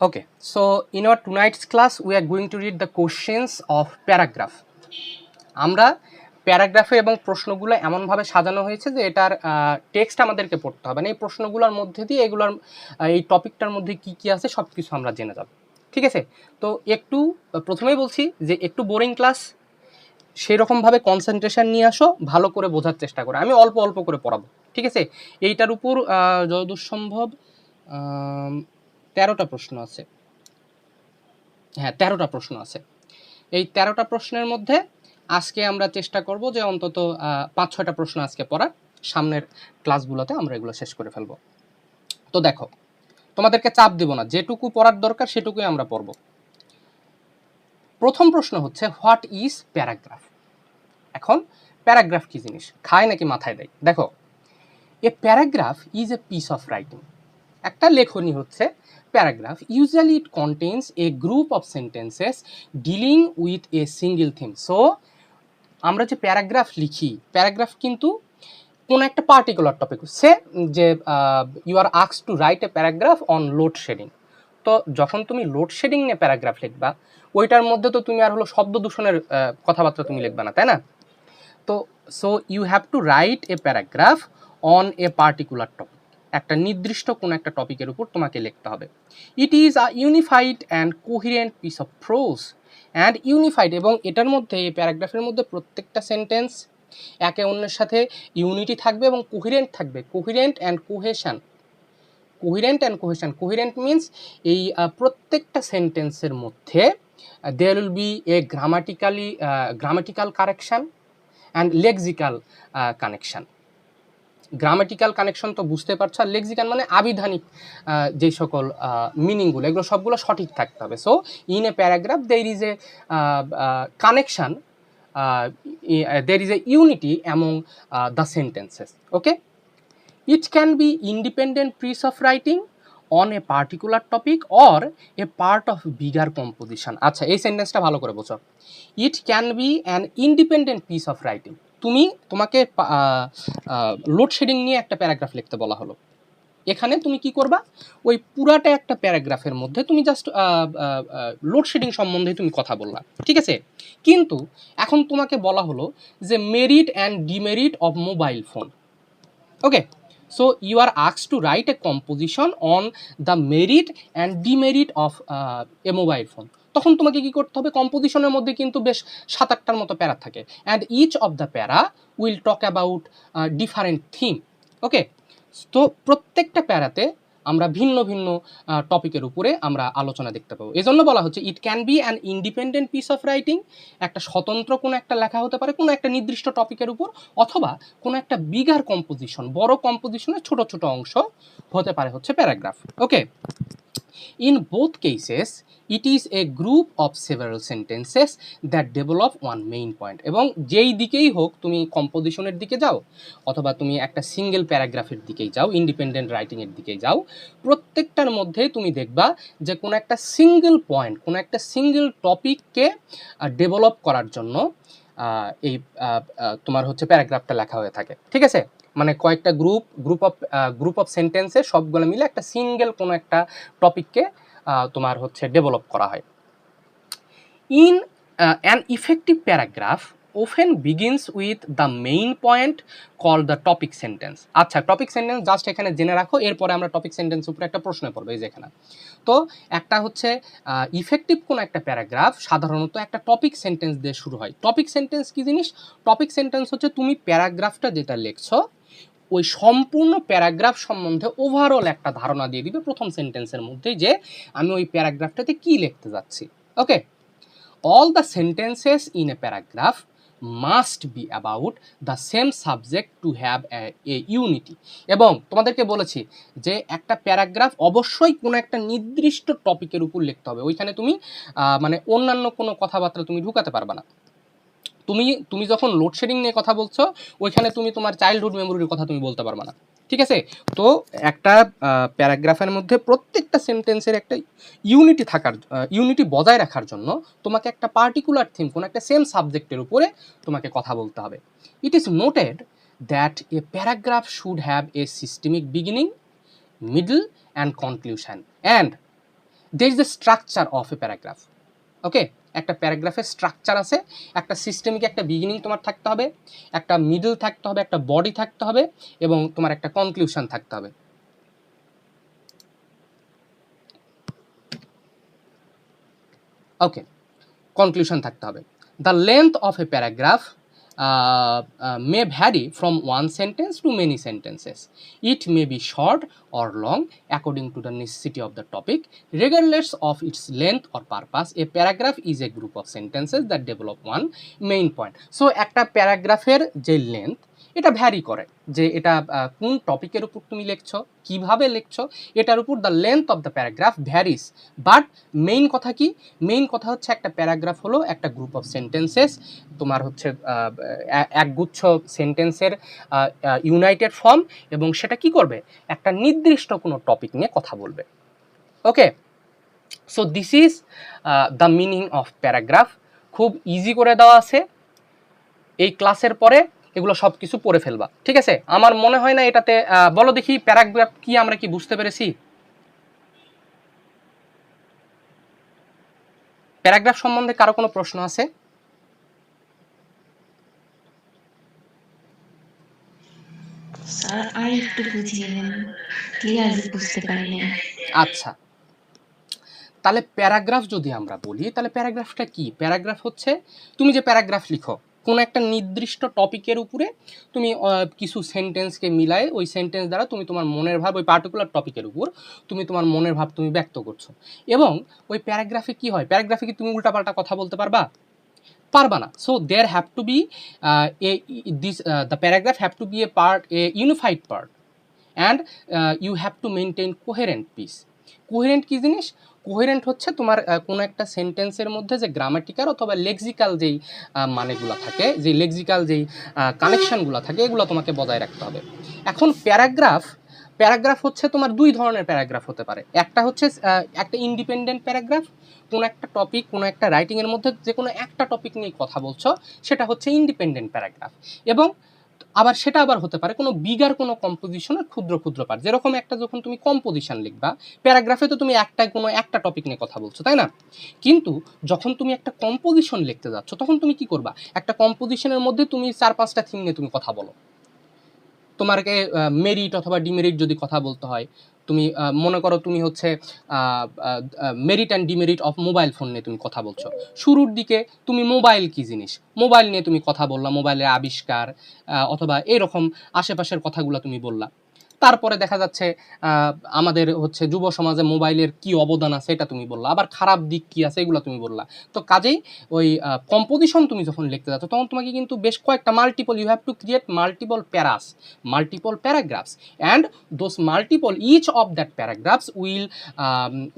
Okay, so in our tonight's class, we are going to read the questions of paragraph. আমরা প্যারাগ্রাফে এবং প্রশ্নগুলো এমনভাবে সাজানো হয়েছে যে এটার টেক্সট আমাদেরকে পড়তে হবে না, এই প্রশ্নগুলোর মধ্যে দিয়ে এগুলোর এই টপিকটার মধ্যে কি কি আছে সব কিছু আমরা জেনে যাব। ঠিক আছে, তো একটু প্রথমেই বলছি যে একটু বোরিং ক্লাস, সেই রকমভাবে কনসেন্ট্রেশন নিয়ে আসো, ভালো করে বোঝার চেষ্টা করো। আমি অল্প অল্প করে পড়াবো, ঠিক আছে। এইটার উপর যতদূর সম্ভব 13টা প্রশ্ন আছে। হ্যাঁ, 13টা প্রশ্ন আছে। এই 13টা প্রশ্নের মধ্যে আজকে আমরা চেষ্টা করব যে অন্তত 5-6টা প্রশ্ন আজকে পড়ার, সামনের ক্লাসগুলোতে আমরা এগুলো শেষ করে ফেলব। তো দেখো, তোমাদেরকে চাপ দেব না, যেটুকু পড়ার দরকার সেটুকুই আমরা পড়ব। প্রথম প্রশ্ন হচ্ছে হোয়াট ইজ প্যারাগ্রাফ। এখন প্যারাগ্রাফ কি জিনিস, খায় নাকি মাথায় দেয়? দেখো, a paragraph is a piece of writing. একটা লেখনী হচ্ছে paragraph. Usually it contains a group of sentences dealing with a single theme. So আমরা যে প্যারাগ্রাফ লিখি, প্যারাগ্রাফ কিন্তু কোন একটা পার্টিকুলার টপিক, সে যে you are asked to write a paragraph on loadshedding. তো যখন তুমি লোডশেডিং নিয়ে প্যারাগ্রাফ লিখবা, ওইটার মধ্যে তো তুমি আর হলো শব্দ দূষণের কথাবার্তা তুমি লিখবা না, তাই না? তো so you have to write a paragraph on a particular topic. একটা নির্দিষ্ট কোনো একটা টপিকের উপর তোমাকে লিখতে হবে। It is a unified and coherent piece of prose and unified, এবং এটার মধ্যে, এই প্যারাগ্রাফের মধ্যে প্রত্যেকটা সেন্টেন্স একে অন্যের সাথে ইউনিটি থাকবে এবং কোহিরেন্ট থাকবে। Coherent and cohesion, coherent and cohesion. Coherent means এই প্রত্যেকটা সেন্টেন্সের মধ্যে there will be a grammatical correction and lexical connection. Grammatical connection তো বুঝতে পারছো, আর লেক্সিক্যাল মানে আবিধানিক যে সকল মিনিংগুলো, এগুলো সবগুলো সঠিক থাকতে হবে। So in a paragraph there is a connection, there is a unity among the sentences. Okay, it can be independent piece of writing on a particular topic or a part of bigger composition. আচ্ছা, এই সেন্টেন্সটা ভালো করে বোঝো। It can be an independent piece of writing. তোমাকে load shedding নিয়ে একটা paragraph লিখতে বলা হলো। এখানে তুমি কি করবা, ওই পুরাটা একটা প্যারাগ্রাফের মধ্যে তুমি জাস্ট লোডশেডিং সম্বন্ধে তুমি কথা বললা, ঠিক আছে। কিন্তু এখন তোমাকে বলা হলো যে merit and demerit of mobile phone. Okay, so you are asked to write a composition on the merit and demerit of a mobile phone. তখন তোমাকে কি করতে হবে, কম্পোজিশনের মধ্যে কিন্তু বেশ 7-8টার মতো প্যারা থাকে, and each of the para will talk about different theme. Okay, তো প্রত্যেকটা প্যারাতে আমরা ভিন্ন ভিন্ন টপিকের উপরে আমরা আলোচনা দেখতে পাবো। এজন্য বলা হচ্ছে it can be an independent piece of writing. একটা স্বতন্ত্র কোনো একটা লেখা হতে পারে কোনো একটা নির্দিষ্ট টপিকের উপর, অথবা কোনো একটা বিগার কম্পোজিশন, বড় কম্পোজিশনের ছোট ছোট অংশ হতে পারে হচ্ছে paragraph. Okay, in both cases it is a group of several sentences that develop one main point. এবং যেই দিকেই হোক, তুমি কম্পোজিশনের দিকে যাও অথবা তুমি একটা সিঙ্গেল প্যারাগ্রাফের দিকেই যাও, ইন্ডিপেন্ডেন্ট রাইটিংয়ের দিকেই যাও, প্রত্যেকটার মধ্যে তুমি দেখবা যে কোনো একটা সিঙ্গেল পয়েন্ট, কোনো একটা সিঙ্গেল টপিককে ডেভেলপ করার জন্য এই তোমার হচ্ছে প্যারাগ্রাফটা লেখা হয়ে থাকে, ঠিক আছে। মানে কয়েকটা গ্রুপ অফ সেন্টেন্সে সবগুলো মিলে একটা সিঙ্গেল কোনো একটা টপিককে তোমার হচ্ছে ডেভেলপ করা হয়। In an effective paragraph often begins with the main point called the topic sentence. আচ্ছা, টপিক সেন্টেন্স জাস্ট এখানে জেনে রাখো, এরপরে আমরা টপিক সেন্টেন্স উপরে একটা প্রশ্ন পড়বো। এই যেখানে তো একটা হচ্ছে ইফেক্টিভ কোন একটা প্যারাগ্রাফ সাধারণত একটা টপিক সেন্টেন্স দিয়ে শুরু হয়। টপিক সেন্টেন্স কি জিনিস? টপিক সেন্টেন্স হচ্ছে তুমি প্যারাগ্রাফটা যেটা লিখছো ওই সম্পূর্ণ প্যারাগ্রাফ সম্বন্ধে ওভারঅল একটা ধারণা দিয়ে দিবে প্রথম সেন্টেন্সের মধ্যে, যে আমি ওই প্যারাগ্রাফটাতে কি লিখতে যাচ্ছি। ওকে, all the sentences in a paragraph must be about the same subject to have a unity. এবং তোমাদেরকে বলেছি যে একটা প্যারাগ্রাফ অবশ্যই কোনো একটা নির্দিষ্ট টপিকের উপর লিখতে হবে। ওইখানে তুমি মানে অন্যান্য কোনো কথাবার্তা তুমি ঢুকাতে পারবে না। তুমি যখন লোডশেডিং নিয়ে কথা বলছো, ওইখানে তুমি তোমার চাইল্ডহুড মেমোরির কথা তুমি বলতে পারবে না, ঠিক আছে। তো একটা প্যারাগ্রাফের মধ্যে প্রত্যেকটা সেন্টেন্সের একটা ইউনিটি বজায় রাখার জন্য তোমাকে একটা পার্টিকুলার থিম, কোনো একটা সেম সাবজেক্টের উপরে তোমাকে কথা বলতে হবে। It is noted that a paragraph should have a systemic beginning, middle and conclusion, and there is a structure of a paragraph. ওকে, একটা প্যারাগ্রাফের স্ট্রাকচার আছে, একটা সিস্টেমিক একটা বিগিনিং তোমার থাকতে হবে, একটা মিডল থাকতে হবে, একটা বডি থাকতে হবে, এবং তোমার একটা কনক্লুশন থাকতে হবে। ওকে, কনক্লুশন থাকতে হবে। The length of a paragraph may vary from one sentence to many sentences. It may be short or long according to the necessity of the topic. Regardless of its length or purpose, a paragraph is a group of sentences that develop one main point. So একটা প্যারাগ্রাফের যে length এটা vary করে, যে এটা কোন টপিকের উপর তুমি লিখছো, কিভাবে লিখছো, এটার উপর the length of the paragraph varies. But main কথা কি? মেইন কথা হচ্ছে একটা প্যারাগ্রাফ হলো একটা গ্রুপ অফ সেন্টেন্সেস, তোমার হচ্ছে একগুচ্ছ সেন্টেন্সের ইউনাইটেড ফর্ম, এবং সেটা কি করবে? একটা নির্দিষ্ট কোনো টপিক নিয়ে কথা বলবে। Okay, so this is the meaning of paragraph. খুব ইজি করে দেওয়া আছে, এই ক্লাসের পরে এগুলো সব কিছু পড়ে ফেলবা, ঠিক আছে? আমার মনে হয় না এটাতে, বলো দেখি প্যারাগ্রাফ কি, আমরা কি বুঝতে পেরেছি? প্যারাগ্রাফ সম্বন্ধে কারো কোনো প্রশ্ন আছে? স্যার আর একটু বুঝিয়ে দেন, ক্লিয়ারলি বুঝতে পারিনি। আচ্ছা, তাহলে প্যারাগ্রাফ যদি আমরা বলি, তাহলে প্যারাগ্রাফটা কি? প্যারাগ্রাফ হচ্ছে তুমি যে প্যারাগ্রাফ লিখো, কোনো একটা নির্দিষ্ট টপিকের উপরে তুমি কিছু সেন্টেন্সকে মিলায়ে ওই সেন্টেন্স দ্বারা তুমি তোমার মনের ভাব, ওই পার্টিকুলার টপিকের উপর তুমি তোমার মনের ভাব তুমি ব্যক্ত করছো। এবং ওই প্যারাগ্রাফে কি হয়? প্যারাগ্রাফে কি তুমি উল্টাপাল্টা কথা বলতে পারবা? পারবা না। So there have to be the paragraph have to be a part, a unified part, and you have to maintain coherent piece. Coherent কী জিনিস? কোহেরেন্ট হচ্ছে তোমার কোনো একটা সেন্টেন্সের মধ্যে যে গ্রামাটিক্যাল অথবা লেক্সিক্যাল যেই মানেগুলো থাকে, যে লেক্সিক্যাল যেই কানেকশানগুলো থাকে, এগুলো তোমাকে বজায় রাখতে হবে। এখন প্যারাগ্রাফ হচ্ছে তোমার দুই ধরনের প্যারাগ্রাফ হতে পারে। একটা হচ্ছে একটা ইন্ডিপেন্ডেন্ট প্যারাগ্রাফ, কোনো একটা টপিক, কোনো একটা রাইটিংয়ের মধ্যে যে কোনো একটা টপিক নিয়ে কথা বলছো, সেটা হচ্ছে ইন্ডিপেন্ডেন্ট প্যারাগ্রাফ। এবং আবার সেটা আবার হতে পারে কোনো বিগার কোনো কম্পোজিশনের ক্ষুদ্র ক্ষুদ্র পার্ট। যেরকম একটা যখন তুমি কম্পোজিশন লিখবা, প্যারাগ্রাফে তো তুমি কোনো একটা টপিক নিয়ে কথা বলছো, তাই না? কিন্তু যখন তুমি একটা কম্পোজিশন লিখতে যাচ্ছ, তখন তুমি কি করবা? একটা কম্পোজিশনের মধ্যে তুমি 4-5টা থিম নিয়ে তুমি কথা বলো। তোমাকে মেরিট অথবা ডিমেরিট যদি কথা বলতে হয়, তুমি মনে করো তুমি হচ্ছে merit and demerit of mobile phone নিয়ে তুমি কথা বলছো। শুরুর দিকে তুমি মোবাইল কী জিনিস, মোবাইল নিয়ে তুমি কথা বললা, মোবাইলের আবিষ্কার অথবা এরকম আশেপাশের কথাগুলো তুমি বললা। তারপরে দেখা যাচ্ছে আমাদের হচ্ছে যুব সমাজে মোবাইলের কি অবদান আছে এটা তুমি বললা, আবার খারাপ দিক কি আছে এগুলো তুমি বললা। তো কাজেই ওই কম্পোজিশন তুমি যখন লিখতে যাচ্ছ, তখন তোমাকে কিন্তু বেশ কয়েকটা multiple, you have to create multiple paras, multiple paragraphs, and those multiple, each of that paragraphs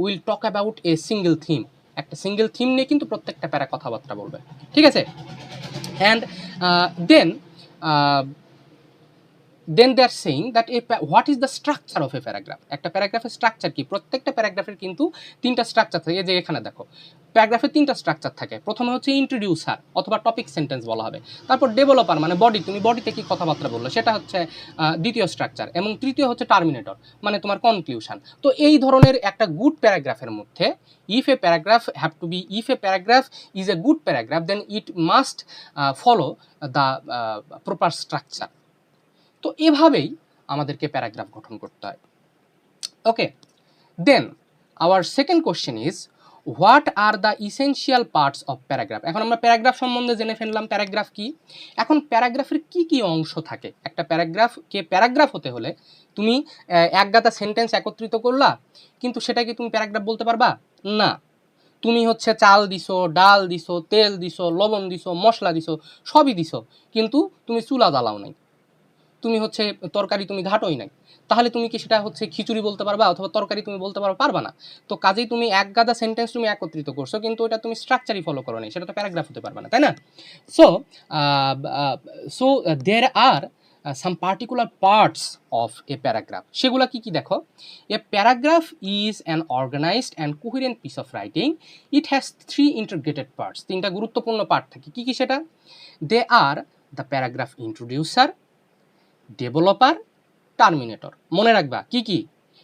will talk about a single theme. একটা সিঙ্গেল থিম নিয়ে কিন্তু প্রত্যেকটা প্যারা কথাবার্তা বলবে, ঠিক আছে? And then then they are saying that what is the structure of a paragraph? একটা প্যারাগ্রাফের structure কি? প্রত্যেকটা প্যারাগ্রাফের কিন্তু তিনটা স্ট্রাকচার থাকে। এই যে এখানে দেখো, প্যারাগ্রাফের তিনটা স্ট্রাকচার থাকে। প্রথমে হচ্ছে ইন্ট্রোডিউসার অথবা টপিক সেন্টেন্স বলা হবে। তারপর ডেভেলপার, মানে বডি, তুমি বডিতে কি কথাবার্তা বললো, সেটা হচ্ছে দ্বিতীয় স্ট্রাকচার। এবং তৃতীয় হচ্ছে টার্মিনেটর, মানে তোমার কনক্লুশন। তো এই ধরনের একটা গুড প্যারাগ্রাফের মধ্যে, if a paragraph is a good paragraph, then it must follow the proper structure. তো এভাবেই আমাদেরকে প্যারাগ্রাফ গঠন করতে হয়। Okay, then our second question is, what are the essential parts of paragraph? এখন আমরা প্যারাগ্রাফ সম্বন্ধে জেনে ফেললাম, প্যারাগ্রাফ কি। এখন প্যারাগ্রাফের কি কি অংশ থাকে? একটা প্যারাগ্রাফ হতে হলে তুমি একগাদা সেন্টেন্স একত্রিত করলা, কিন্তু সেটাকে তুমি প্যারাগ্রাফ বলতে পারবা না। তুমি হচ্ছে চাল দিছো, ডাল দিছো, তেল দিছো, লবণ দিছো, মশলা দিছো, সবই দিছো, কিন্তু তুমি চুলা জ্বালাও নাই, তুমি হচ্ছে তরকারি তুমি ঘাটোই নাই, তাহলে তুমি কি সেটা হচ্ছে খিচুড়ি বলতে পারবা অথবা তরকারি তুমি বলতে পারবা না। তো কাজেই তুমি এক গাদা সেন্টেন্স তুমি একত্রিত করছো, কিন্তু এটা তুমি স্ট্রাকচারই ফলো করো নাই, সেটা তো প্যারাগ্রাফ হতে পারবে না, তাই না? So there are some particular parts of a paragraph. সেগুলো কি কি দেখো? A paragraph is an organised and coherent piece of writing. It has 3 integrated parts. তিনটা গুরুত্বপূর্ণ পার্ট থাকে। কি কি সেটা? They are the paragraph introducer, developer, terminator. মনে রাখবা কি কি?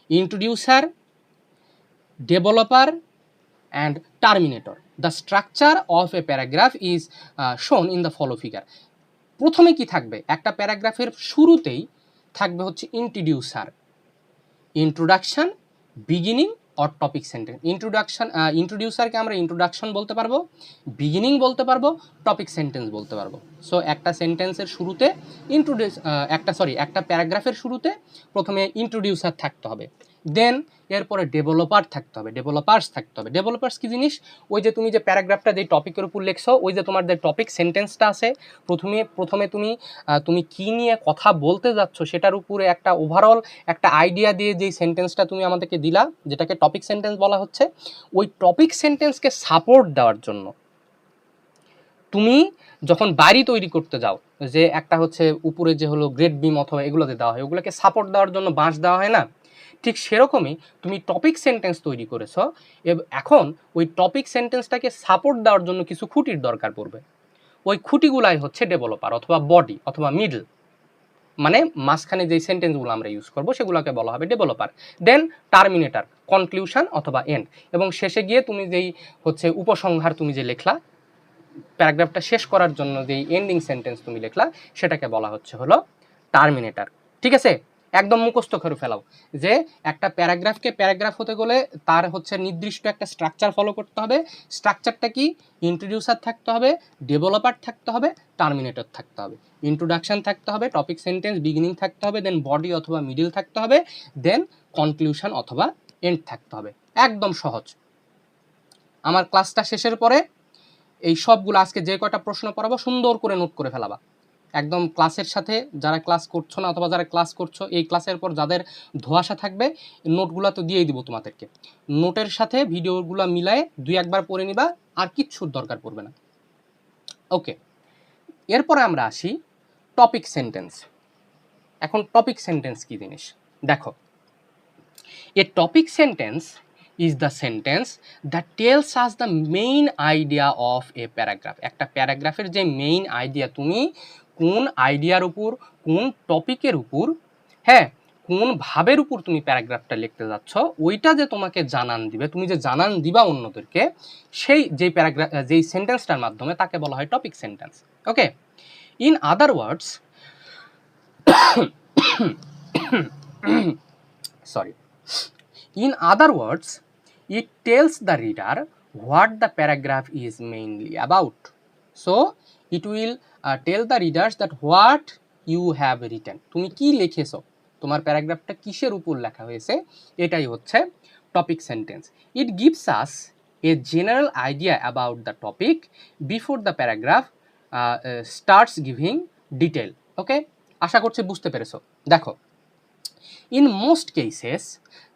Introducer, developer and terminator. The structure of a paragraph is shown in the follow figure. প্রথমে কি থাকবে, একটা প্যারাগ্রাফের শুরুতেই থাকবে হচ্ছে introducer, introduction, beginning or topic sentence. ইন্ট্রোডিউসারকে আমরা ইন্ট্রোডাকশন বলতে পারবো, বিগিনিং বলতে পারবো, টপিক সেন্টেন্স বলতে পারবো। সো একটা সেন্টেন্সের শুরুতে একটা প্যারাগ্রাফের শুরুতে প্রথমে ইন্ট্রোডিউসার থাকতে হবে, দেন এরপরে ডেভেলপার থাকতে হবে, ডেভেলপার্স থাকতে হবে। ডেভেলপার্স কি জিনিস, ওই যে তুমি যে প্যারাগ্রাফটা যে টপিকের উপর লিখছো, ওই যে তোমার যে টপিক সেন্টেন্সটা আছে, প্রথমে তুমি কি নিয়ে কথা বলতে যাচ্ছ সেটার উপরে একটা ওভারঅল একটা আইডিয়া দিয়ে যেই সেন্টেন্সটা তুমি আমাদেরকে দিলা, যেটাকে টপিক সেন্টেন্স বলা হচ্ছে, ওই টপিক সেন্টেন্সকে সাপোর্ট দেওয়ার জন্য তুমি যখন বাড়ি তৈরি করতে যাও, যে একটা হচ্ছে উপরে যে হলো গ্রেড বিম অথবা এগুলোতে দেওয়া হয়, ওগুলোকে সাপোর্ট দেওয়ার জন্য বাঁশ দেওয়া হয় না, ঠিক সেরকমই তুমি টপিক সেন্টেন্স তৈরি করেছ, এখন ওই টপিক সেন্টেন্সটাকে সাপোর্ট দেওয়ার জন্য কিছু খুঁটির দরকার পড়বে। ওই খুঁটিগুলাই হচ্ছে ডেভেলপার অথবা বডি অথবা মিডল, মানে মাঝখানে যেই সেন্টেন্সগুলো আমরা ইউজ করবো সেগুলোকে বলা হবে ডেভেলপার। দেন টার্মিনেটার, কনক্লুশন অথবা এন্ড, এবং শেষে গিয়ে তুমি যেই হচ্ছে উপসংহার তুমি যে লেখলা, প্যারাগ্রাফটা শেষ করার জন্য যেই এন্ডিং সেন্টেন্স তুমি লেখলা, সেটাকে বলা হচ্ছে হলো টার্মিনেটার। ঠিক আছে, একদম মুখস্থ করে ফেলাও যে একটা প্যারাগ্রাফকে প্যারাগ্রাফ হতে গেলে তার হচ্ছে নির্দিষ্ট একটা স্ট্রাকচার ফলো করতে হবে। স্ট্রাকচারটা কি, ইন্ট্রোডিউসার থাকতে হবে, ডেভেলপার থাকতে হবে, টার্মিনেটর থাকতে হবে। ইন্ট্রোডাকশন থাকতে হবে, টপিক সেন্টেন্স বিগিনিং থাকতে হবে, দেন বডি অথবা মিডিল থাকতে হবে, দেন কনক্লুশন অথবা এন্ড থাকতে হবে। একদম সহজ। আমার ক্লাসটা শেষের পরে এই সবগুলো আজকে যে কয়টা প্রশ্ন পড়াবো সুন্দর করে নোট করে ফেলাবা, একদম ক্লাসের সাথে। যারা ক্লাস করছো না অথবা যারা ক্লাস করছো, এই ক্লাসের পর যাদের ধোঁয়াশা থাকবে, নোটগুলো তো দিয়েই দিব তোমাদেরকে, নোটের সাথে ভিডিওগুলো মিলায়ে দুই একবার পড়ে নিবা, আর কিচ্ছুর দরকার পড়বে না। ওকে, এরপরে আমরা আসি টপিক সেন্টেন্স। এখন টপিক সেন্টেন্স কি জিনিস দেখো, a topic sentence is the sentence that tells us the main idea of a paragraph. একটা প্যারাগ্রাফের যে মেইন আইডিয়া, তুমি কোন আইডিয়ার উপর, কোন টপিকের উপর, হ্যাঁ কোন ভাবের উপর তুমি প্যারাগ্রাফটা লিখতে যাচ্ছ, ওইটা যে তোমাকে জানান দিবে, তুমি যে জানান দিবা অন্যদেরকে, সেই যেই প্যারাগ্রাফ যেই সেন্টেন্সটার মাধ্যমে, তাকে বলা হয় topic sentence. Okay, in other words sorry, in other words, it tells the reader what the paragraph is mainly about. So it will tell the readers that what you have written, তুমি কি লিখেছো, তোমার প্যারাগ্রাফটা কিসের উপর লেখা হয়েছে, এটাই হচ্ছে topic sentence. It gives us a general idea about the topic before the paragraph starts giving detail. ওকে, আশা করছি বুঝতে পেরেছো। দেখো, in most cases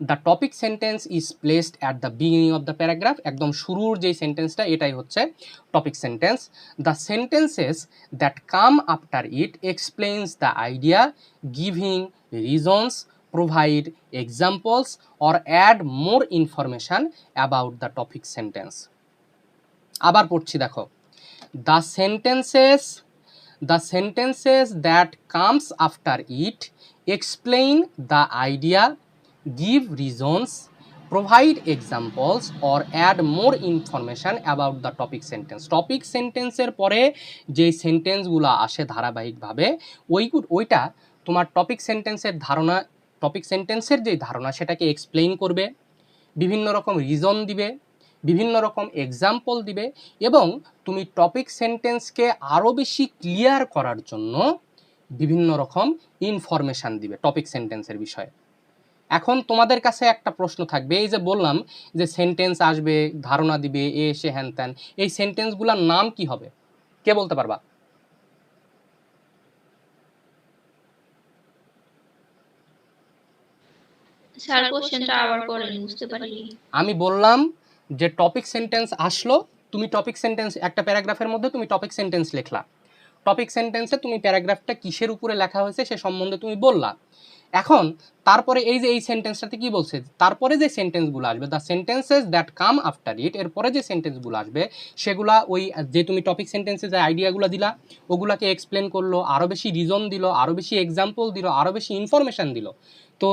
the topic sentence is placed at the beginning of the paragraph. একদম শুরুর যে সেন্টেন্সটা, এটাই হচ্ছে topic sentence. the sentences that come after it explains the idea, giving reasons, provide examples or add more information about the topic sentence. আবার পড়ছি দেখো, the sentences that comes after it explain the idea, give reasons, provide examples or add more information about the topic sentence. Topic সেন্টেন্সের পরে যে সেন্টেন্সগুলো আসে ধারাবাহিকভাবে, ওইটা তোমার টপিক সেন্টেন্সের যে ধারণা সেটাকে এক্সপ্লেইন করবে, বিভিন্ন রকম রিজন দিবে, বিভিন্ন রকম এক্সাম্পল দিবে, এবং তুমি টপিক সেন্টেন্সকে আরও বেশি ক্লিয়ার করার জন্য বিভিন্ন রকম ইনফরমেশান দিবে টপিক সেন্টেন্সের বিষয়ে। এখন তোমাদের কাছে একটা প্রশ্ন থাকবে, এই যে বললাম যে সেন্টেন্স আসবে, ধারণা দিবে, সে হ্যান ত্যান, এই সেন্টেন্সগুলোর নাম কি হবে, কে বলতে পারবা? স্যার কোশ্চেনটা আবার করেন, বুঝতে পারিনি। আমি বললাম যে টপিক সেন্টেন্স আসলো, তুমি টপিক সেন্টেন্স একটা প্যারাগ্রাফের মধ্যে তুমি টপিক সেন্টেন্স লিখলা, টপিক সেন্টেন্সে তুমি প্যারাগ্রাফটা কিসের উপরে লেখা হয়েছে সে সম্বন্ধে তুমি বললা। এখন তারপরে এই যে এই সেন্টেন্সটাতে কি বলছে, তারপরে যে সেন্টেন্সগুলো আসবে, the sentences that come after it, এরপরে যে সেন্টেন্সগুলো আসবে সেগুলা ওই যে তুমি টপিক সেন্টেন্সে যে আইডিয়াগুলো দিলা ওগুলাকে এক্সপ্লেন করলো, আরও বেশি রিজন দিল, আরও বেশি এক্সাম্পল দিল, আরও বেশি ইনফরমেশান দিল। তো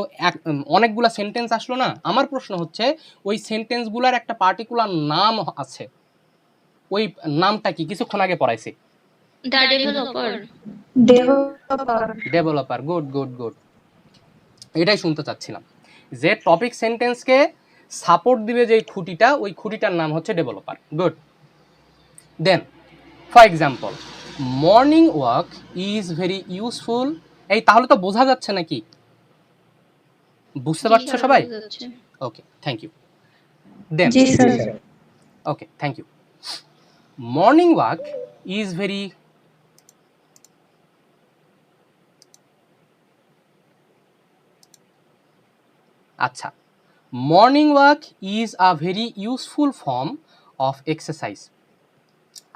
অনেকগুলা সেন্টেন্স আসলো না, আমার প্রশ্ন হচ্ছে ওই সেন্টেন্সগুলার একটা পার্টিকুলার নাম আছে, ওই নামটা কি? কিছুক্ষণ আগে পড়াইছি, the developer. Developer. Good good good, এটাই শুনতে চাচ্ছিলাম, যে টপিক সেন্টেন্সকে সাপোর্ট দিবে যে খুঁটিটা, ওই খুঁটিটার নাম হচ্ছে developer. Good. Then for example, morning walk is very useful. এই তাহলে তো বোঝা যাচ্ছে নাকি? বুঝতে পারছো সবাই? Okay, thank you. Then okay, thank you. Morning walk is very, আচ্ছা, morning walk is a very useful form of exercise.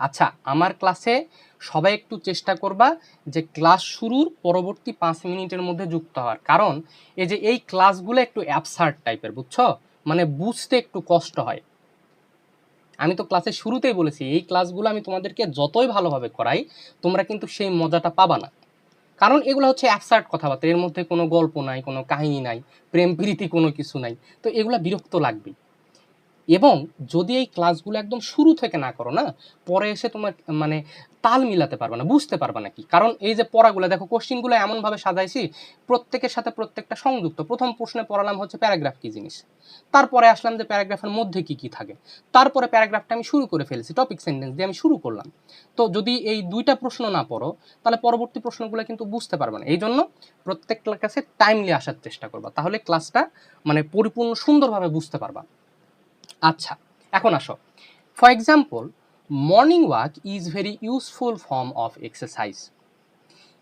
আচ্ছা, আমার ক্লাসে সবাই একটু চেষ্টা করবা যে ক্লাস শুরুর পরবর্তী 5 মিনিটের মধ্যে যুক্ত হওয়ার, কারণ এই যে এই ক্লাসগুলো একটু অ্যাবসার্ড টাইপের, বুঝছো? মানে বুঝতে একটু কষ্ট হয়। আমি তো ক্লাসের শুরুতেই বলেছি, এই ক্লাসগুলো আমি তোমাদেরকে যতই ভালোভাবে করাই, তোমরা কিন্তু সেই মজাটা পাবা না, কারণ এগুলো হচ্ছে অ্যাবসার্ড কথাবার্তা, এর মধ্যে কোনো গল্প নাই, কোনো কাহিনী নাই, প্রেম প্রীতি কোনো কিছু নাই, তো এগুলো বিরক্ত লাগবেই। এবং যদি এই ক্লাসগুলো একদম শুরু থেকে না করো না, পরে এসে তোমার মানে তাল মিলাতে পারবে না, বুঝতে পারবে না কি। কারণ এই যে পড়াগুলো দেখো, কোশ্চিনগুলো এমনভাবে সাজাইছি প্রত্যেকের সাথে প্রত্যেকটা সংযুক্ত। প্রথম প্রশ্নে পড়ালাম হচ্ছে প্যারাগ্রাফ কী জিনিস, তারপরে আসলাম যে প্যারাগ্রাফের মধ্যে কি কি থাকে, তারপরে প্যারাগ্রাফটা আমি শুরু করে ফেলেছি, টপিক সেন্টেন্স দিয়ে আমি শুরু করলাম। তো যদি এই দুইটা প্রশ্ন না পড়ো, তাহলে পরবর্তী প্রশ্নগুলো কিন্তু বুঝতে পারবে না। এই জন্য প্রত্যেকটার কাছে টাইমলি আসার চেষ্টা করবা, তাহলে ক্লাসটা মানে পরিপূর্ণ সুন্দরভাবে বুঝতে পারবা। আচ্ছা, এখন আসো। For example, morning walk is very useful form of exercise.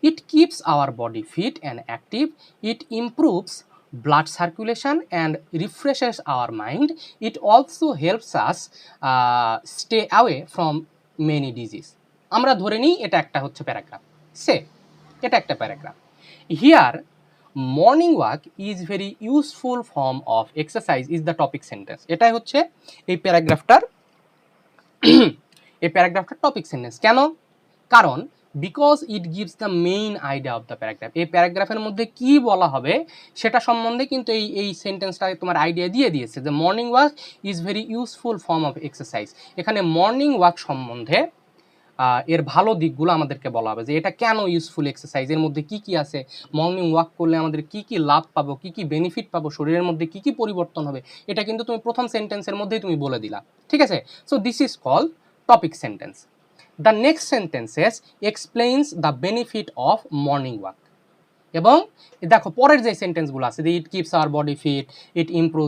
It keeps our body fit and active, it improves blood circulation and refreshes our mind. It also helps us stay away from many disease. আমরা ধরে নিই এটা একটা হচ্ছে paragraph, সে এটা একটা paragraph. Here morning walk is very useful form of exercise is the topic sentence. এটাই হচ্ছে এই প্যারাগ্রাফটার টপিক সেন্টেন্স। কেন? কারণ because it gives the main idea of the paragraph. এই প্যারাগ্রাফের মধ্যে কি বলা হবে সেটা সম্বন্ধে কিন্তু এই সেন্টেন্সটা তোমার আইডিয়া দিয়ে দিয়েছে, যে morning walk is very useful form of exercise. এখানে মর্নিং ওয়াক সম্বন্ধে এর ভালো দিকগুলো আমাদেরকে বলা হবে, যে এটা কেন ইউজফুল এক্সারসাইজ, এর মধ্যে কি কি আছে, মর্নিং ওয়াক করলে আমাদের কি কি লাভ পাবো, কি কি বেনিফিট পাবো, শরীরের মধ্যে কি কি পরিবর্তন হবে, এটা কিন্তু তুমি প্রথম সেন্টেন্সের মধ্যেই তুমি বলে দিলা, ঠিক আছে? So this is called topic sentence. The next sentences explains the benefit of morning walk. এবং দেখো পরের যে সেন্টেন্সগুলো আছে, যে it keeps our body fit, it improve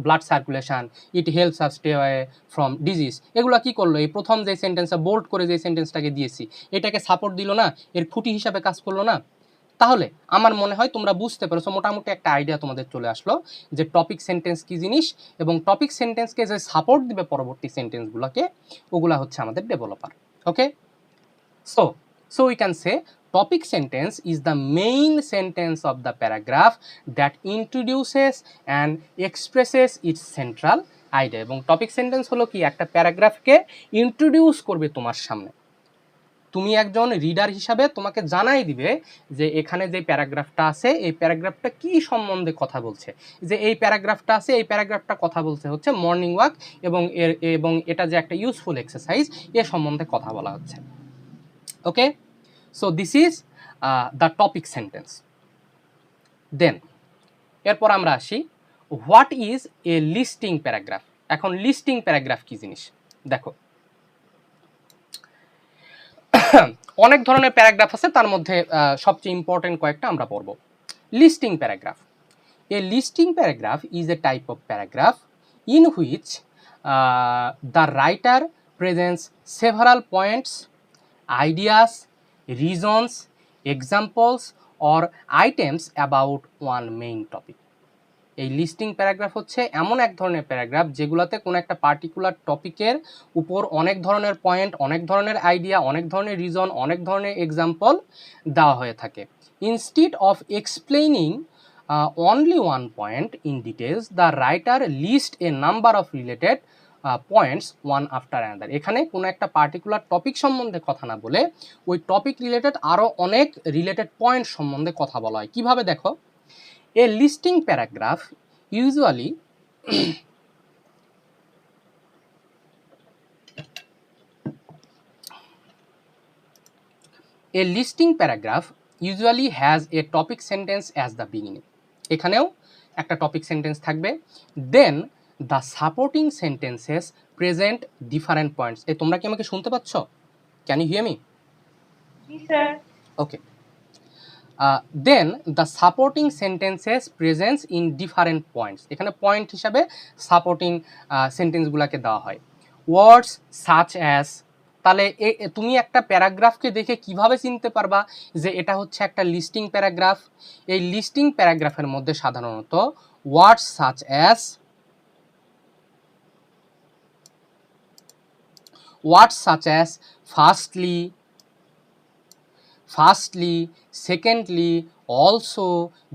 blood circulation, it helps us stay away from disease, এগুলো কি করলো? এই প্রথম যে সেন্টেন্সটা বোল্ড করে যে সেন্টেন্সটাকে দিয়েছি, এটাকে সাপোর্ট দিল না, এর খুঁটি হিসাবে কাজ করলো না? তাহলে আমার মনে হয় তোমরা বুঝতে পেরেছো, মোটামুটি একটা আইডিয়া তোমাদের চলে আসলো যে টপিক সেন্টেন্স কি জিনিস, এবং টপিক সেন্টেন্সকে যে সাপোর্ট দিবে পরবর্তী সেন্টেন্সগুলোকে, ওগুলা হচ্ছে আমাদের developer. Okay, so we can say topic sentence is the main sentence of the paragraph that introduces and expresses its central idea. এবং টপিক সেন্টেন্স হলো কি, একটা প্যারাগ্রাফকে ইন্ট্রোডিউস করবে তোমার সামনে, তুমি একজন রিডার হিসাবে তোমাকে জানাই দিবে যে এখানে যে প্যারাগ্রাফটা আছে, এই প্যারাগ্রাফটা কি সম্বন্ধে কথা বলছে, যে এই প্যারাগ্রাফটা আছে, এই প্যারাগ্রাফটা কথা বলছে হচ্ছে মর্নিং ওয়াক, এবং এটা যে একটা ইউজফুল এক্সারসাইজ, এ সম্বন্ধে কথা বলা হচ্ছে। ওকে, so this is the topic sentence. Then এরপর আমরা আসি, what is a listing paragraph? এখন লিস্টিং প্যারাগ্রাফ কি জিনিস দেখো। অনেক ধরনের প্যারাগ্রাফ আছে, তার মধ্যে সবচেয়ে ইম্পর্টেন্ট কয়েকটা আমরা পড়ব। Listing paragraph, a listing paragraph is a type of paragraph in which the writer presents several points, ideas, reasons, examples or items about one main topic. এই লিস্টিং প্যারাগ্রাফ হচ্ছে এমন এক ধরনের প্যারাগ্রাফ যেগুলোতে কোনো একটা পার্টিকুলার টপিকের উপর অনেক ধরনের পয়েন্ট, অনেক ধরনের আইডিয়া, অনেক ধরনের রিজন, অনেক ধরনের এক্সাম্পল দেওয়া হয়ে থাকে। Instead of explaining only one point in details, the writer lists a number of related points one after another. এখানে কোনো একটা পার্টিকুলার টপিক সম্বন্ধে কথা না বলে ওই টপিক রিলেটেড আরও অনেক রিলেটেড পয়েন্ট সম্বন্ধে কথা বলা হয়। কীভাবে দেখো, A listing paragraph usually A listing paragraph usually has a topic sentence as the beginning. এখানেও একটা টপিক সেন্টেন্স থাকবে, then the supporting sentences present different points. তোমরা কি আমাকে শুনতে পাচ্ছ? Can you hear me? জি sir. Okay, then the supporting sentences presence in different points. এখানে পয়েন্ট হিসাবে সাপোর্টিং সেন্টেন্সগুলোকে দেওয়া হয়। ওয়ার্ডস সাচ অ্যাজ, তাহলে তুমি একটা প্যারাগ্রাফকে দেখে কিভাবে চিনতে পারবা যে এটা হচ্ছে একটা লিস্টিং প্যারাগ্রাফ? এই লিস্টিং প্যারাগ্রাফের মধ্যে সাধারণত words such as, firstly, secondly, also,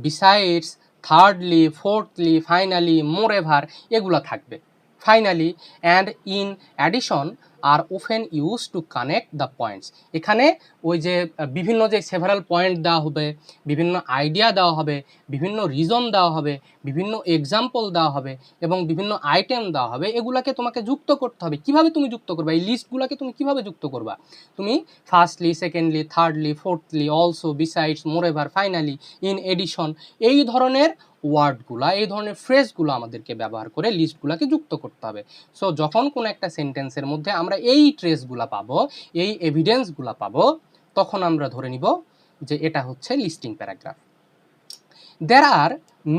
besides, thirdly, fourthly, finally, moreover এগুলো থাকবে। Finally and in addition are often use to connect the points. এখানে ওই যে বিভিন্ন যে সেভারাল পয়েন্ট দেওয়া হবে, বিভিন্ন আইডিয়া দেওয়া হবে, বিভিন্ন রিজন দেওয়া হবে, বিভিন্ন এক্সাম্পল দেওয়া হবে এবং বিভিন্ন আইটেম দেওয়া হবে, এগুলাকে তোমাকে যুক্ত করতে হবে। কিভাবে তুমি যুক্ত করবা? এই লিস্টগুলোকে তুমি কিভাবে যুক্ত করবা? তুমি firstly, secondly, thirdly, fourthly, also, besides, moreover, finally, in addition, এই ধরনের ওয়ার্ডগুলা, এই ধরনের ফ্রেজগুলো আমাদেরকে ব্যবহার করে লিস্টগুলোকে যুক্ত করতে হবে। সো যখন কোনো একটা সেন্টেন্সের মধ্যে আমরা এই ট্রেসগুলো পাবো, এই এভিডেন্সগুলো পাবো, তখন আমরা ধরে নিব যে এটা হচ্ছে listing paragraph. There are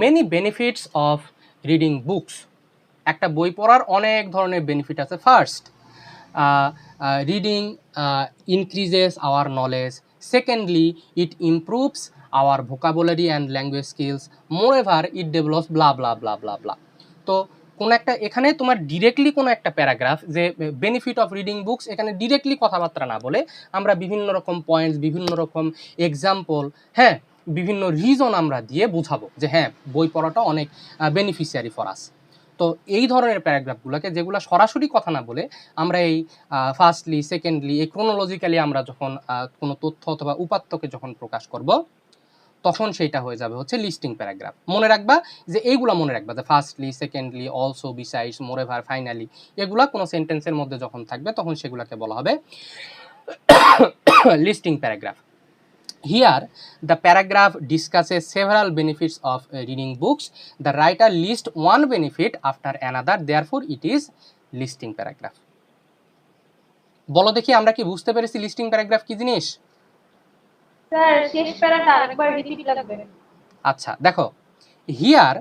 many benefits of reading books. একটা বই পড়ার অনেক ধরনের বেনিফিট আছে। First, reading increases our knowledge. Secondly, it improves our vocabulary and language skills. Moreover, it develops blah blah blah blah blah. তো কোন একটা এখানে তোমার ডিরেক্টলি কোনো একটা প্যারাগ্রাফ যে বেনিফিট অফ রিডিং বুকস, এখানে ডিরেক্টলি কথাবার্তা না বলে আমরা বিভিন্ন রকম পয়েন্টস, বিভিন্ন রকম এক্সাম্পল, হ্যাঁ, বিভিন্ন রিজন আমরা দিয়ে বোঝাবো যে হ্যাঁ বই পড়াটা অনেক বেনিফিশিয়ারি ফর আস। তো এই ধরনের প্যারাগ্রাফগুলোকে, যেগুলো সরাসরি কথা না বলে আমরা এই ফার্স্টলি, সেকেন্ডলি, এই ক্রোনোলজিক্যালি আমরা যখন কোনো তথ্য অথবা উপাত্তকে যখন প্রকাশ করব, তখন সেইটা হয়ে যাবে হচ্ছে লিস্টিং প্যারাগ্রাফ। মনে রাখবা যে এইগুলো মনে রাখবা যে firstly, secondly, also, besides, moreover, finally, এগুলা কোনো সেন্টেন্সের মধ্যে যখন থাকবে তখন সেগুলোকে বলা হবে listing paragraph. Here, the paragraph discusses several benefits of reading books. The writer lists one benefit after another, therefore it is listing paragraph. বলো দেখি আমরা কি বুঝতে পেরেছি লিস্টিং প্যারাগ্রাফ কি জিনিস? স্যার শেষ প্যারাটা আরেকবার রিপিট লাগবে। আচ্ছা দেখো, here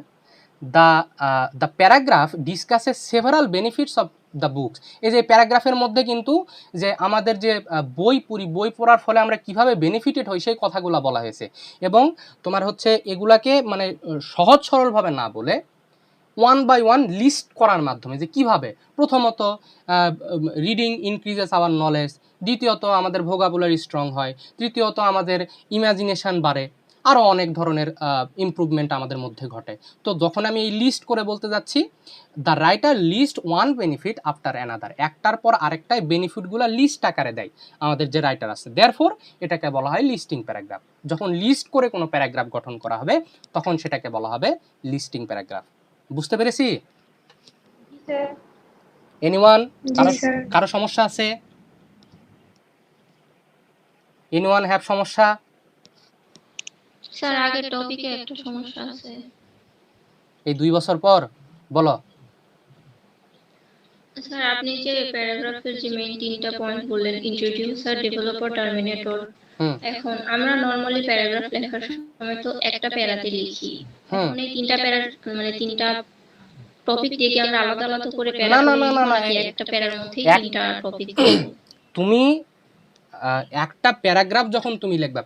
the paragraph discusses several benefits of the books. এই যে প্যারাগ্রাফের মধ্যে কিন্তু যে আমাদের যে বই পড়ার ফলে আমরা কিভাবে বেনিফিটেড হই সেই কথাগুলো বলা হয়েছে, এবং তোমার হচ্ছে এগুলাকে মানে সহজ সরলভাবে না বলে ওয়ান বাই ওয়ান লিস্ট করার মাধ্যমে যে কিভাবে, প্রথমত রিডিং ইনক্রিজেস আওয়ার নলেজ, দ্বিতীয়ত আমাদের ভোকাবুলারি স্ট্রং হয়, তৃতীয়ত আমাদের ইমাজিনেশন বাড়ে, আরও অনেক ধরনের ইমপ্রুভমেন্ট আমাদের মধ্যে ঘটে। তো যখন আমি এই লিস্ট করে বলতে যাচ্ছি, the writer list one benefit after another, একটার পর আরেকটাই বেনিফিটগুলো লিস্ট আকারে দেয় আমাদের যে রাইটার আছে, দেয়ারফোর এটাকে বলা হয় লিস্টিং প্যারাগ্রাফ। যখন লিস্ট করে কোনো প্যারাগ্রাফ গঠন করা হবে তখন সেটাকে বলা হবে লিস্টিং প্যারাগ্রাফ। বুঝতে পেরেছি? এনিওয়ান, কারো সমস্যা আছে? এনিওয়ান হ্যাভ সমস্যা? স্যার আগের টপিকে একটা সমস্যা আছে। এই 2 বছর পর বলো। স্যার আপনি যে প্যারাগ্রাফের যে মেইন 3টা পয়েন্ট বললেন, ইন্ট্রোডিউসার, ডেভেলপার, টার্মিনেটর, এখন আমরা নরমালি প্যারাগ্রাফ লেখার সময় তো একটা প্যারাতে লিখি। এখন এই 3টা প্যারা মানে 3টা টপিক দিয়ে কি আমরা আলাদা আলাদা করে প্যারা নাকি একটা প্যারার মধ্যেই 3টা টপিক? তুমি একটা প্যারাগ্রাফ যখন তুমি লিখবা,